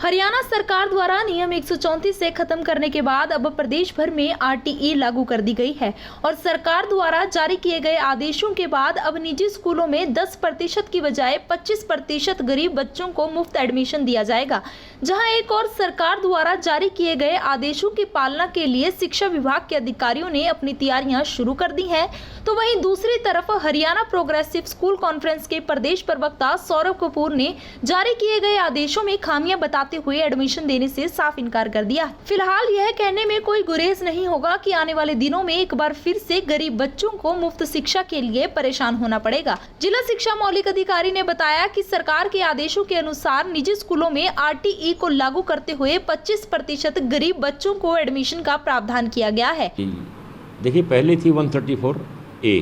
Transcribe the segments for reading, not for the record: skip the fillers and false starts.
हरियाणा सरकार द्वारा नियम 134 से खत्म करने के बाद अब प्रदेश भर में आरटीई लागू कर दी गई है और सरकार द्वारा जारी किए गए आदेशों के बाद अब निजी स्कूलों में 10% की बजाय 25% गरीब बच्चों को मुफ्त एडमिशन दिया जाएगा। जहां एक और सरकार द्वारा जारी किए गए आदेशों की पालना के लिए शिक्षा विभाग के अधिकारियों ने अपनी तैयारियां शुरू कर दी हैं, तो वहीं दूसरी तरफ हरियाणा प्रोग्रेसिव स्कूल कॉन्फ्रेंस के प्रदेश प्रवक्ता सौरभ कपूर ने जारी किए गए आदेशों में खामियां बताते हुए एडमिशन देने से साफ इनकार कर दिया। फिलहाल यह कहने में कोई गुरेज नहीं होगा कि आने वाले दिनों में एक बार फिर से गरीब बच्चों को मुफ्त शिक्षा के लिए परेशान होना पड़ेगा। जिला शिक्षा मौलिक अधिकारी ने बताया कि सरकार के आदेशों के अनुसार निजी स्कूलों में आरटीई को लागू करते हुए 25% गरीब बच्चों को एडमिशन का प्रावधान किया गया है। देखिए, पहले थी 134A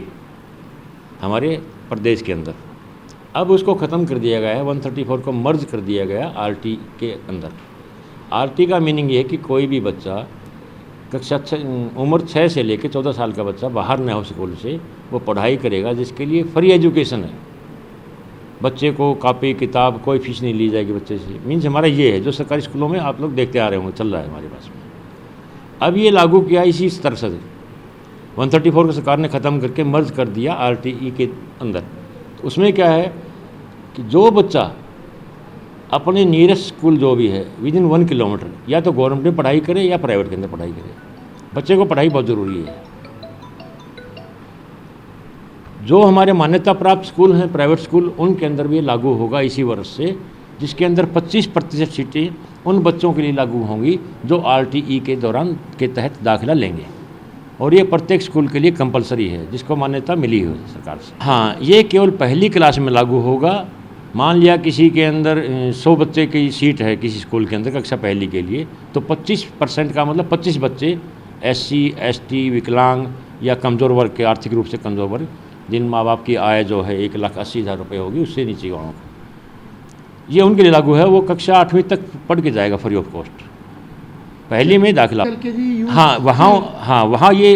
हमारे प्रदेश के अंदर, अब उसको ख़त्म कर दिया गया है। 134 को मर्ज कर दिया गया आरटी के अंदर। आरटी का मीनिंग ये है कि कोई भी बच्चा कक्षा उम्र 6 से लेकर 14 साल का बच्चा बाहर न हो स्कूल से वो पढ़ाई करेगा, जिसके लिए फ्री एजुकेशन है। बच्चे को कॉपी किताब कोई फीस नहीं ली जाएगी बच्चे से। मीन्स हमारा ये है जो सरकारी स्कूलों में आप लोग देखते आ रहे होंगे, चल रहा है हमारे पास में। अब ये लागू किया इसी तरह से 134 को सरकार ने ख़त्म करके मर्ज कर दिया आरटीई के अंदर। तो उसमें क्या है कि जो बच्चा अपने नियरेस्ट स्कूल जो भी है विदिन 1 किलोमीटर या तो गवर्नमेंट में पढ़ाई करे या प्राइवेट के अंदर पढ़ाई करे, बच्चे को पढ़ाई बहुत ज़रूरी है। जो हमारे मान्यता प्राप्त स्कूल हैं प्राइवेट स्कूल, उनके अंदर भी लागू होगा इसी वर्ष से, जिसके अंदर 25% सीटें उन बच्चों के लिए लागू होंगी जो आरटीई के दौरान के तहत दाखिला लेंगे, और ये प्रत्येक स्कूल के लिए कंपलसरी है जिसको मान्यता मिली हुई है सरकार से। हाँ, ये केवल पहली क्लास में लागू होगा। मान लिया किसी के अंदर 100 बच्चे की सीट है किसी स्कूल के अंदर कक्षा पहली के लिए, तो 25% का मतलब 25 बच्चे SC ST विकलांग या कमज़ोर वर्ग के, आर्थिक रूप से कमज़ोर वर्ग, जिन माँ बाप की आय जो है 1,80,000 रुपये होगी, उससे नीचे वालों को ये उनके लिए लागू है। वो कक्षा 8वीं तक पढ़ के जाएगा फ्री ऑफ कॉस्ट, पहली में दाखिला। वहाँ ये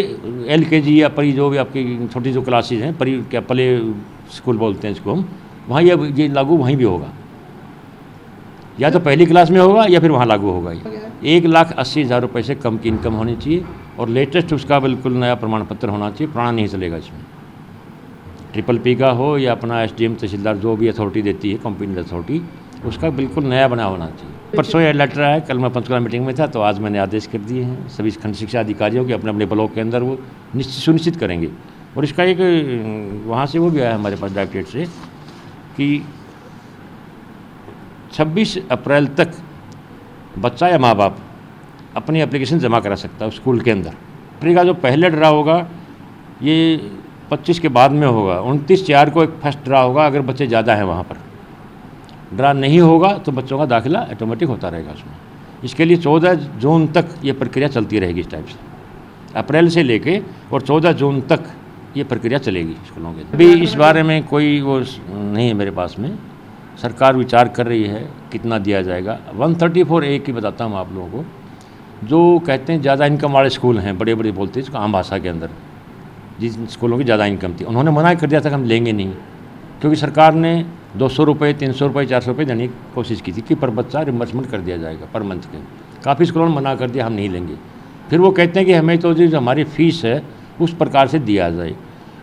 LKG या परी जो भी आपकी छोटी जो क्लासेज हैं, परी क्या प्ले स्कूल बोलते हैं इसको हम, वहाँ ये लागू वहीं भी होगा, या तो पहली क्लास में होगा या फिर वहाँ लागू होगा। 1,80,000 रुपये से कम की इनकम होनी चाहिए और लेटेस्ट उसका बिल्कुल नया प्रमाण पत्र होना चाहिए। पुराना नहीं चलेगा इसमें, PPP का हो या अपना SDM तहसीलदार जो भी अथॉरिटी देती है कॉम्पिटेंट अथॉरिटी, उसका बिल्कुल नया बना होना चाहिए। परसों यह लेटर आया, कल मैं पंचकुला मीटिंग में था, तो आज मैंने आदेश कर दिए हैं सभी खंड शिक्षा अधिकारियों के अपने अपने ब्लॉक के अंदर वो सुनिश्चित करेंगे। और इसका एक वहाँ से वो भी आया हमारे पास डायरेक्टरेट से कि 26 अप्रैल तक बच्चा या माँ बाप अपनी एप्लीकेशन जमा करा सकता है स्कूल के अंदर। ट्री का जो पहले ड्रा होगा ये 25 के बाद में होगा। 29/4 को एक फर्स्ट ड्रा होगा, अगर बच्चे ज़्यादा हैं वहाँ पर। ड्रा नहीं होगा तो बच्चों का दाखिला ऑटोमेटिक होता रहेगा उसमें। इसके लिए 14 जून तक ये प्रक्रिया चलती रहेगी इस टाइप से, अप्रैल से लेके और 14 जून तक ये प्रक्रिया चलेगी स्कूलों के। अभी इस बारे में कोई वो नहीं है मेरे पास में। सरकार विचार कर रही है कितना दिया जाएगा। 134A की बताता हूँ आप लोगों को, जो कहते हैं ज़्यादा इनकम वाले स्कूल हैं, बड़े बड़े बोलते हैं इसको आम भाषा के अंदर, जिन स्कूलों की ज़्यादा इनकम थी, उन्होंने मना कर दिया था कि हम लेंगे नहीं, क्योंकि सरकार ने 200 रुपये 300 रुपये 400 रुपये देने की कोशिश की थी कि पर बच्चा रिम्बर्समेंट कर दिया जाएगा पर मंथ के। काफ़ी स्कूलों ने मना कर दिया, हम नहीं लेंगे। फिर वो कहते हैं कि हमें तो जो हमारी फ़ीस है उस प्रकार से दिया जाए।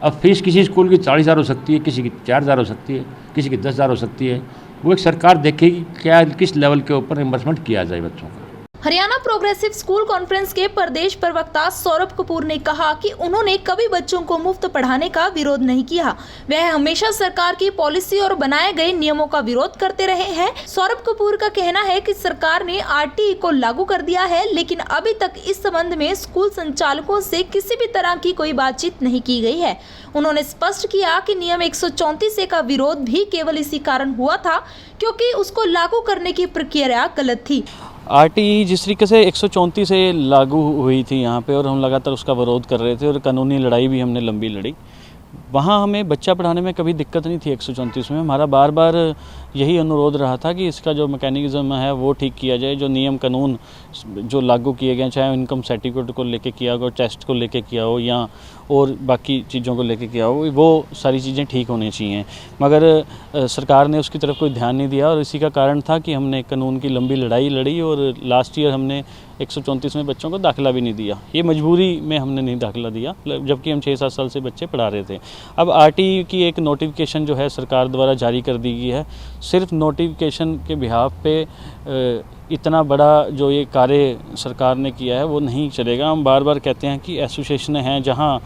अब फीस किसी स्कूल की 40,000 हो सकती है, किसी की 4,000 हो सकती है, किसी की 10,000 हो सकती है। वो एक सरकार देखेगी क्या किस लेवल के ऊपर रिम्बर्समेंट किया जाए बच्चों का। हरियाणा प्रोग्रेसिव स्कूल कॉन्फ्रेंस के प्रदेश प्रवक्ता सौरभ कपूर ने कहा कि उन्होंने कभी बच्चों को मुफ्त पढ़ाने का विरोध नहीं किया। वह हमेशा सरकार की पॉलिसी और बनाए गए नियमों का विरोध करते रहे हैं। सौरभ कपूर का कहना है कि सरकार ने आरटीई को लागू कर दिया है, लेकिन अभी तक इस संबंध में स्कूल संचालकों से किसी भी तरह की कोई बातचीत नहीं की गई है। उन्होंने स्पष्ट किया कि नियम 134A का विरोध भी केवल इसी कारण हुआ था क्योंकि उसको लागू करने की प्रक्रिया गलत थी। आरटीई जिस तरीके से 134 से लागू हुई थी यहाँ पे, और हम लगातार उसका विरोध कर रहे थे और कानूनी लड़ाई भी हमने लंबी लड़ी। वहाँ हमें बच्चा पढ़ाने में कभी दिक्कत नहीं थी 134 में। हमारा बार बार यही अनुरोध रहा था कि इसका जो मैकेनिज़्म है वो ठीक किया जाए, जो नियम कानून जो लागू किए गए, चाहे इनकम सर्टिफिकेट को लेके किया हो, टेस्ट को लेके किया हो या और बाकी चीज़ों को लेके किया हो, वो सारी चीज़ें ठीक होनी चाहिए। मगर सरकार ने उसकी तरफ कोई ध्यान नहीं दिया और इसी का कारण था कि हमने कानून की लंबी लड़ाई लड़ी और लास्ट ईयर हमने 134 में बच्चों को दाखिला भी नहीं दिया। ये मजबूरी में हमने नहीं दाखिला दिया, जबकि हम 6-7 साल से बच्चे पढ़ा रहे थे। अब आरटीई की एक नोटिफिकेशन जो है सरकार द्वारा जारी कर दी गई है। सिर्फ नोटिफिकेशन के बिहाफ पे इतना बड़ा जो ये कार्य सरकार ने किया है वो नहीं चलेगा। हम बार बार कहते हैं कि एसोसिएशन हैं जहां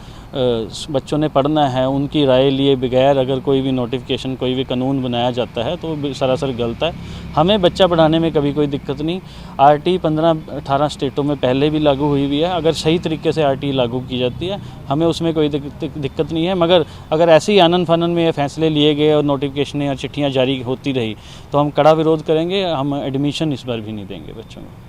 बच्चों ने पढ़ना है, उनकी राय लिए बगैर अगर कोई भी नोटिफिकेशन, कोई भी कानून बनाया जाता है तो वो सरासर गलत है। हमें बच्चा पढ़ाने में कभी कोई दिक्कत नहीं। आरटीई 15-18 स्टेटों में पहले भी लागू हुई हुई है। अगर सही तरीके से आरटीई लागू की जाती है हमें उसमें कोई दिक्कत नहीं है। मगर अगर ऐसे ही आनन फानन में ये फैसले लिए गए और नोटिफिकेशन या चिट्ठियाँ जारी होती रही तो हम कड़ा विरोध करेंगे। हम एडमिशन इस बार भी नहीं देंगे बच्चों को।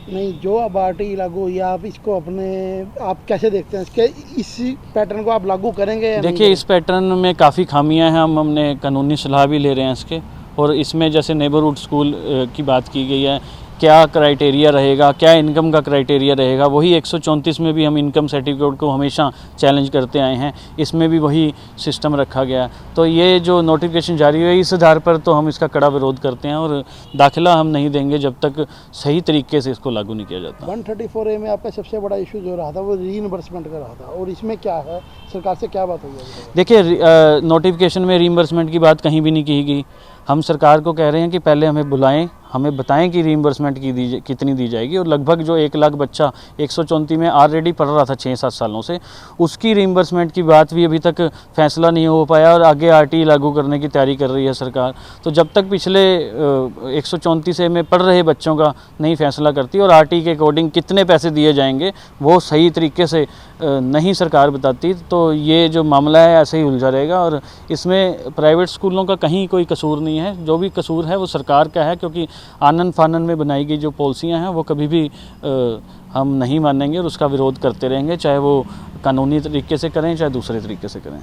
नहीं, जो अब आरटीई लागू हुई है, आप इसको आप कैसे देखते हैं? इसके इस पैटर्न को आप लागू करेंगे या देखिए, इस पैटर्न में काफ़ी खामियां हैं। हमने कानूनी सलाह भी ले रहे हैं इसके, और इसमें जैसे नेबरहुड स्कूल की बात की गई है, क्या क्राइटेरिया रहेगा, क्या इनकम का क्राइटेरिया रहेगा, वही 134 में भी हम इनकम सर्टिफिकेट को हमेशा चैलेंज करते आए हैं, इसमें भी वही सिस्टम रखा गया। तो ये जो नोटिफिकेशन जारी हुई इस आधार पर तो हम इसका कड़ा विरोध करते हैं और दाखिला हम नहीं देंगे जब तक सही तरीके से इसको लागू नहीं किया जाता। 134A में आपका सबसे बड़ा इशू जो रहा था वो रीइंबर्समेंट का रहा था, और इसमें क्या है, सरकार से क्या बात हुई है? देखिए, नोटिफिकेशन में रीइंबर्समेंट की बात कहीं भी नहीं की गई। हम सरकार को कह रहे हैं कि पहले हमें बुलाएं, हमें बताएं कि रीइंबर्समेंट कितनी दी जाएगी। और लगभग जो 1 लाख बच्चा 134 में ऑलरेडी पढ़ रहा था 6-7 सालों से, उसकी रीइंबर्समेंट की बात भी अभी तक फैसला नहीं हो पाया और आगे आरटीई लागू करने की तैयारी कर रही है सरकार। तो जब तक पिछले 134 में पढ़ रहे बच्चों का नहीं फैसला करती और आरटीई के अकॉर्डिंग कितने पैसे दिए जाएंगे वो सही तरीके से नहीं सरकार बताती, तो ये जो मामला है ऐसे ही उलझा रहेगा। और इसमें प्राइवेट स्कूलों का कहीं कोई कसूर नहीं है। जो भी कसूर है वो सरकार का है, क्योंकि आनन फानन में बनाई गई जो पॉलिसियां हैं वो कभी भी हम नहीं मानेंगे और उसका विरोध करते रहेंगे, चाहे वो कानूनी तरीके से करें चाहे दूसरे तरीके से करें।